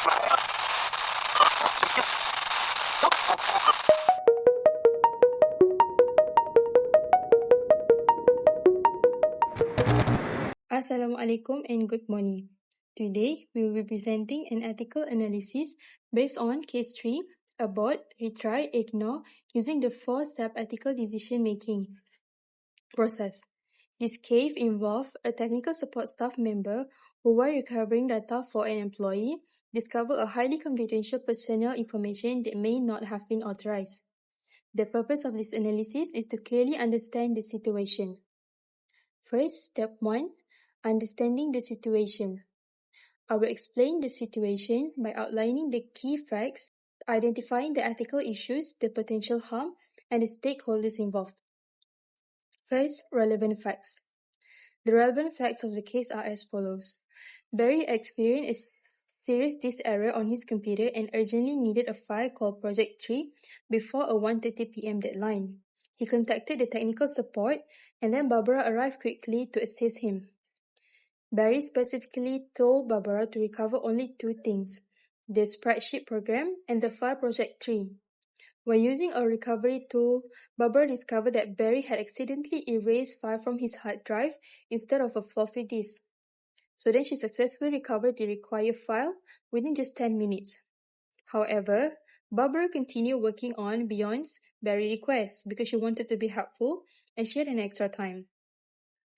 Assalamualaikum and good morning. Today, we will be presenting an ethical analysis based on Case 3, Abort, Retry, Ignore, using the 4-step ethical decision-making process. This case involved a technical support staff member who, while recovering data for an employee, discovered a highly confidential personal information that may not have been authorized. The purpose of this analysis is to clearly understand the situation. First, step 1, understanding the situation. I will explain the situation by outlining the key facts, identifying the ethical issues, the potential harm, and the stakeholders involved. First, relevant facts. The relevant facts of the case are as follows. Barry experienced a serious disk error on his computer and urgently needed a file called Project 3 before a 1:30 p.m. deadline. He contacted the technical support, and then Barbara arrived quickly to assist him. Barry specifically told Barbara to recover only 2 things, the spreadsheet program and the file Project 3. When using a recovery tool, Barbara discovered that Barry had accidentally erased file from his hard drive instead of a floppy disk. So then she successfully recovered the required file within just 10 minutes. However, Barbara continued working on beyond Barry's request because she wanted to be helpful and she had an extra time.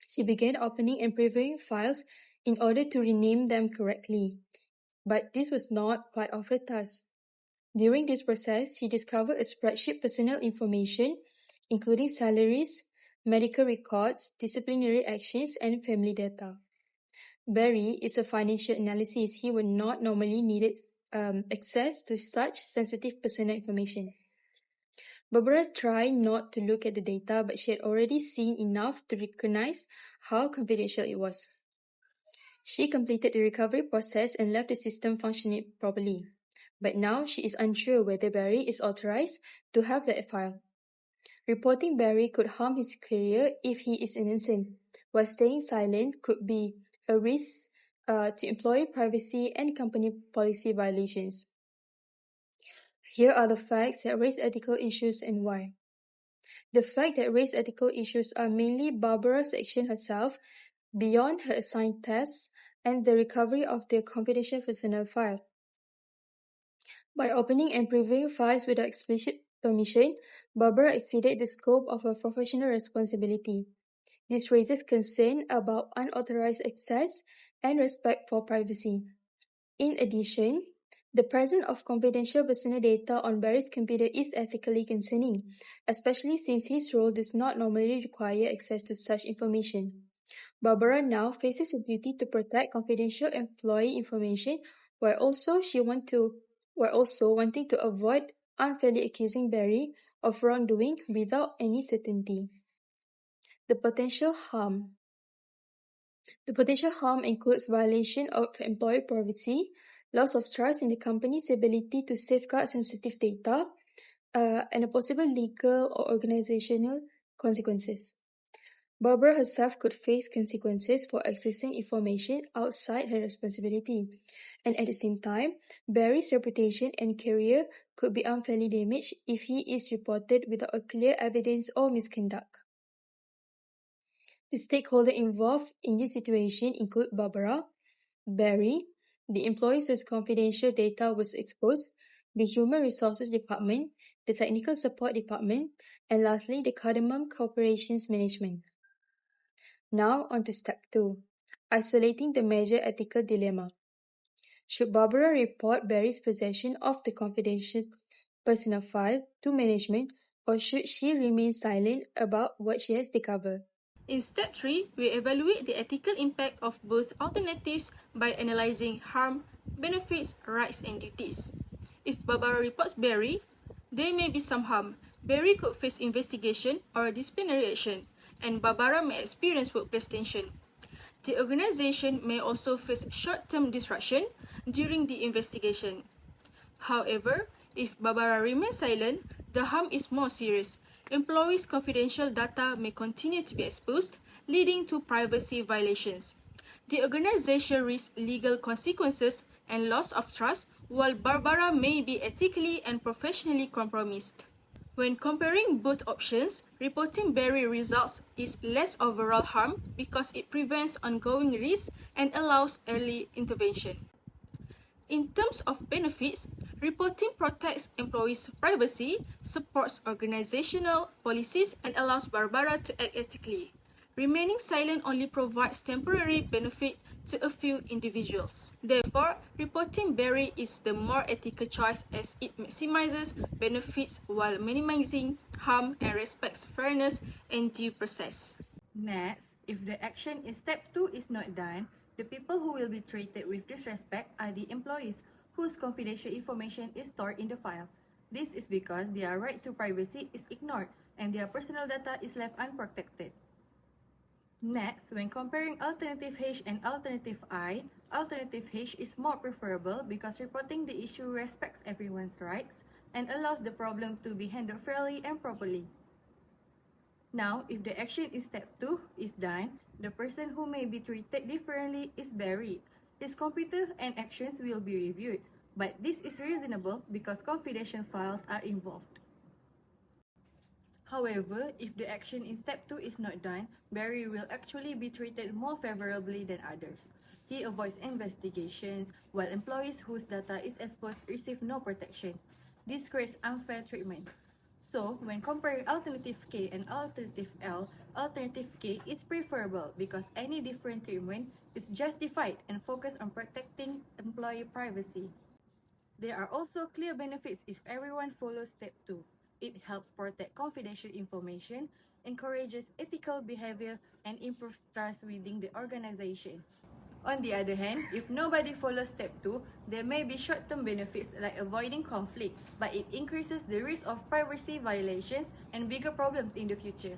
She began opening and previewing files in order to rename them correctly, but this was not part of her task. During this process, she discovered a spreadsheet personal information, including salaries, medical records, disciplinary actions, and family data. Barry is a financial analyst. He would not normally need access to such sensitive personal information. Barbara tried not to look at the data, but she had already seen enough to recognize how confidential it was. She completed the recovery process and left the system functioning properly. But now she is unsure whether Barry is authorized to have that file. Reporting Barry could harm his career if he is innocent, while staying silent could be a risk to employee privacy and company policy violations. Here are the facts that raise ethical issues and why. The fact that raise ethical issues are mainly Barbara's action herself beyond her assigned tasks and the recovery of their confidential personal file. By opening and previewing files without explicit permission, Barbara exceeded the scope of her professional responsibility. This raises concern about unauthorized access and respect for privacy. In addition, the presence of confidential personal data on Barry's computer is ethically concerning, especially since his role does not normally require access to such information. Barbara now faces a duty to protect confidential employee information while also wanting to avoid unfairly accusing Barry of wrongdoing without any certainty. The potential harm includes violation of employee privacy, loss of trust in the company's ability to safeguard sensitive data, and a possible legal or organizational consequences. Barbara herself could face consequences for accessing information outside her responsibility, and at the same time, Barry's reputation and career could be unfairly damaged if he is reported without a clear evidence or misconduct. The stakeholders involved in this situation include Barbara, Barry, the employees whose confidential data was exposed, the Human Resources Department, the Technical Support Department, and lastly, the Cardamom Corporation's management. Now on to step 2, isolating the major ethical dilemma. Should Barbara report Barry's possession of the confidential personal file to management, or should she remain silent about what she has discovered? In step 3, we evaluate the ethical impact of both alternatives by analyzing harm, benefits, rights, and duties. If Barbara reports Barry, there may be some harm. Barry could face investigation or disciplinary action, and Barbara may experience workplace tension. The organization may also face short-term disruption during the investigation. However, if Barbara remains silent, the harm is more serious. Employees' confidential data may continue to be exposed, leading to privacy violations. The organization risks legal consequences and loss of trust while Barbara may be ethically and professionally compromised. When comparing both options, reporting Barry results is less overall harm because it prevents ongoing risk and allows early intervention. In terms of benefits, reporting protects employees' privacy, supports organizational policies, and allows Barbara to act ethically. Remaining silent only provides temporary benefit to a few individuals. Therefore, reporting Barry is the more ethical choice as it maximizes benefits while minimizing harm and respects fairness and due process. Next, if the action in step 2 is not done, the people who will be treated with disrespect are the employees whose confidential information is stored in the file. This is because their right to privacy is ignored and their personal data is left unprotected. Next, when comparing alternative H and alternative I, alternative H is more preferable because reporting the issue respects everyone's rights and allows the problem to be handled fairly and properly. Now, if the action in step 2 is done, the person who may be treated differently is buried. His computer and actions will be reviewed, but this is reasonable because confidential files are involved. However, if the action in step 2 is not done, Barry will actually be treated more favorably than others. He avoids investigations, while employees whose data is exposed receive no protection. This creates unfair treatment. So, when comparing alternative K and alternative L, alternative K is preferable because any different treatment is justified and focused on protecting employee privacy. There are also clear benefits if everyone follows step 2. It helps protect confidential information, encourages ethical behavior, and improves trust within the organization. On the other hand, if nobody follows step 2, there may be short-term benefits like avoiding conflict, but it increases the risk of privacy violations and bigger problems in the future.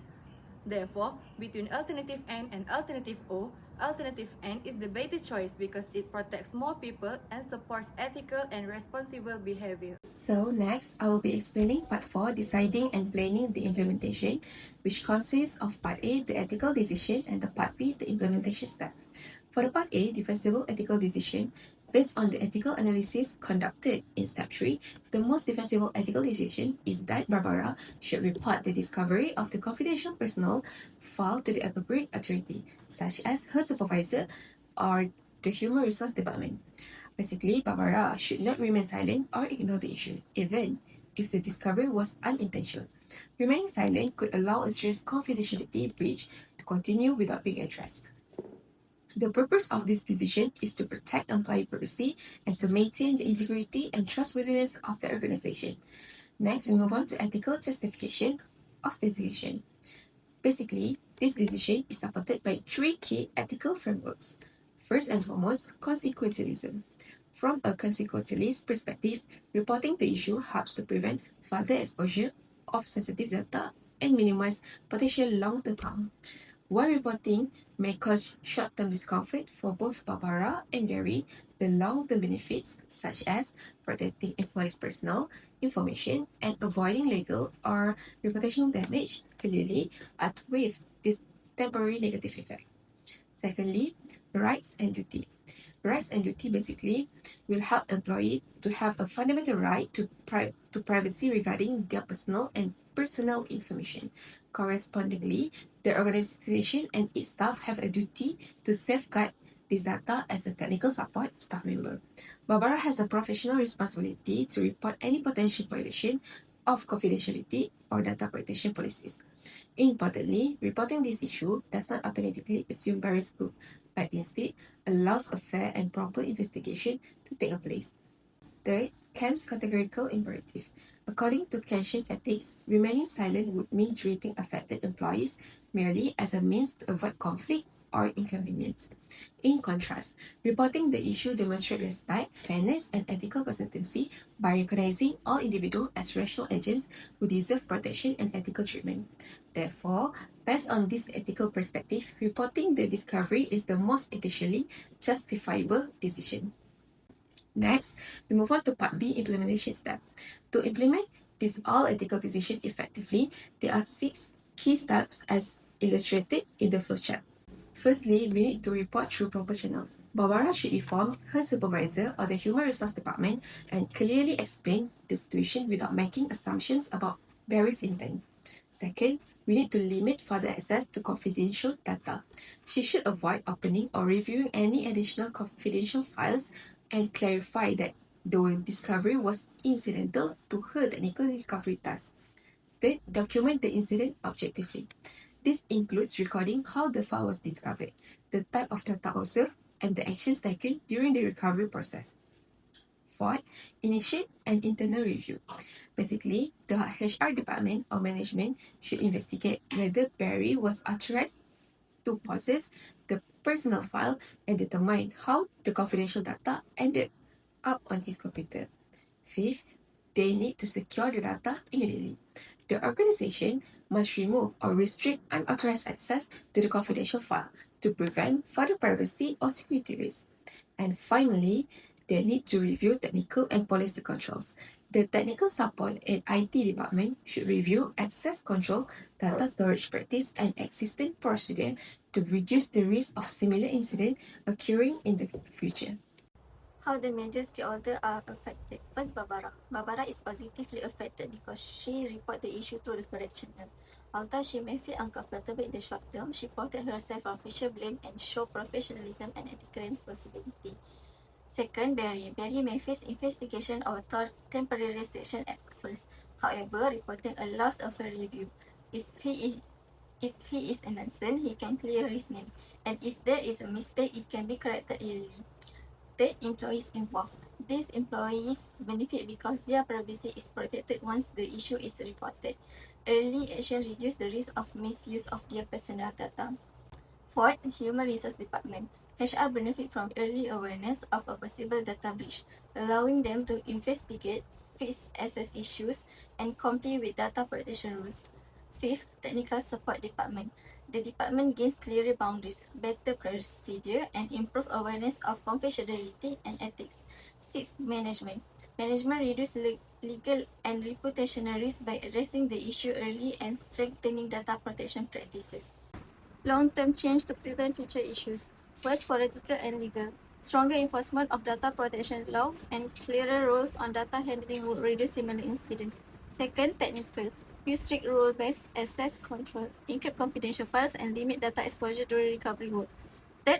Therefore, between alternative N and alternative O, alternative N is the better choice because it protects more people and supports ethical and responsible behavior. So next, I will be explaining part 4, deciding and planning the implementation, which consists of part A, the ethical decision, and the part B, the implementation step. For the part A, defensible ethical decision, based on the ethical analysis conducted in step 3, the most defensible ethical decision is that Barbara should report the discovery of the confidential personal file to the appropriate authority, such as her supervisor or the Human Resource Department. Basically, Barbara should not remain silent or ignore the issue, even if the discovery was unintentional. Remaining silent could allow a serious confidentiality breach to continue without being addressed. The purpose of this decision is to protect employee privacy and to maintain the integrity and trustworthiness of the organization. Next, we move on to ethical justification of the decision. Basically, this decision is supported by 3 key ethical frameworks. First and foremost, consequentialism. From a consequentialist perspective, reporting the issue helps to prevent further exposure of sensitive data and minimize potential long-term harm. While reporting may cause short-term discomfort for both Barbara and Barry, the long-term benefits, such as protecting employees' personal information and avoiding legal or reputational damage, clearly outweigh this temporary negative effect. Secondly, rights and duty. Rights and duty basically will help employees to have a fundamental right to privacy regarding their personal and personal information. Correspondingly, the organization and its staff have a duty to safeguard this data as a technical support staff member. Barbara has a professional responsibility to report any potential violation of confidentiality or data protection policies. Importantly, reporting this issue does not automatically assume Barry's group, but instead allows a fair and proper investigation to take place. Third, Kant's categorical imperative. According to Kantian ethics, remaining silent would mean treating affected employees merely as a means to avoid conflict or inconvenience. In contrast, reporting the issue demonstrates respect, fairness, and ethical consistency by recognizing all individuals as rational agents who deserve protection and ethical treatment. Therefore, based on this ethical perspective, reporting the discovery is the most ethically justifiable decision. Next, we move on to part B, implementation step. To implement this all ethical decision effectively, there are 6 key steps as illustrated in the flowchart. Firstly, we need to report through proper channels. Barbara should inform her supervisor or the Human Resource Department and clearly explain the situation without making assumptions about Barry's intent. Second, we need to limit further access to confidential data. She should avoid opening or reviewing any additional confidential files and clarify that the discovery was incidental to her technical recovery task. Third, document the incident objectively. This includes recording how the file was discovered, the type of data observed, and the actions taken during the recovery process. Fourth, initiate an internal review. Basically, the HR department or management should investigate whether Barry was authorized to process the personal file and determine how the confidential data ended up on his computer. Fifth, they need to secure the data immediately. The organization must remove or restrict unauthorized access to the confidential file to prevent further privacy or security risks. And finally, they need to review technical and policy controls. The technical support and IT department should review access control, data storage practice, and existing procedure to reduce the risk of similar incidents occurring in the future. How the major stakeholders are affected. First, Barbara. Barbara is positively affected because she reported the issue through the correct channel. Although she may feel uncomfortable in the short term, she protected herself from future blame and showed professionalism and ethical responsibility. Second, Barry. Barry may face investigation or temporary restriction at first. However, reporting a loss of a review. If he is innocent, he can clear his name. And if there is a mistake, it can be corrected early. Third, employees involved. These employees benefit because their privacy is protected once the issue is reported. Early action reduces the risk of misuse of their personal data. Fourth, Human Resource Department. HR benefit from early awareness of a possible data breach, allowing them to investigate, fix access issues, and comply with data protection rules. Fifth, Technical Support Department. The department gains clearer boundaries, better procedure, and improved awareness of confidentiality and ethics. Sixth, Management. Management reduces legal and reputational risk by addressing the issue early and strengthening data protection practices. Long-term change to prevent future issues. First, political and legal. Stronger enforcement of data protection laws and clearer rules on data handling will reduce similar incidents. Second, technical. Use strict rule-based access control, encrypt confidential files, and limit data exposure during recovery work. Third,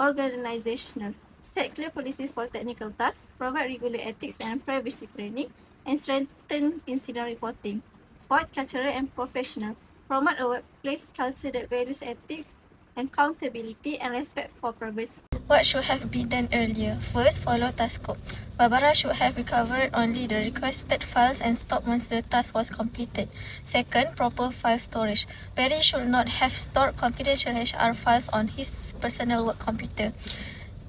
organizational. Set clear policies for technical tasks, provide regular ethics and privacy training, and strengthen incident reporting. Fourth, cultural and professional. Promote a workplace culture that values ethics, accountability, and respect for privacy. What should have been done earlier? First, follow task scope. Barbara should have recovered only the requested files and stopped once the task was completed. Second, proper file storage. Barry should not have stored confidential HR files on his personal work computer.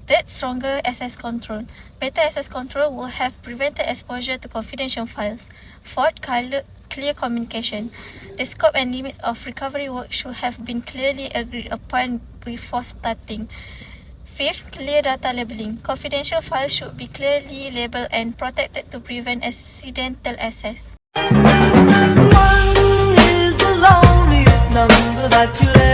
Third, stronger access control. Better access control will have prevented exposure to confidential files. Fourth, clear communication. The scope and limits of recovery work should have been clearly agreed upon before starting. Fifth, clear data labeling. Confidential files should be clearly labeled and protected to prevent accidental access. One is the loneliest number that you'll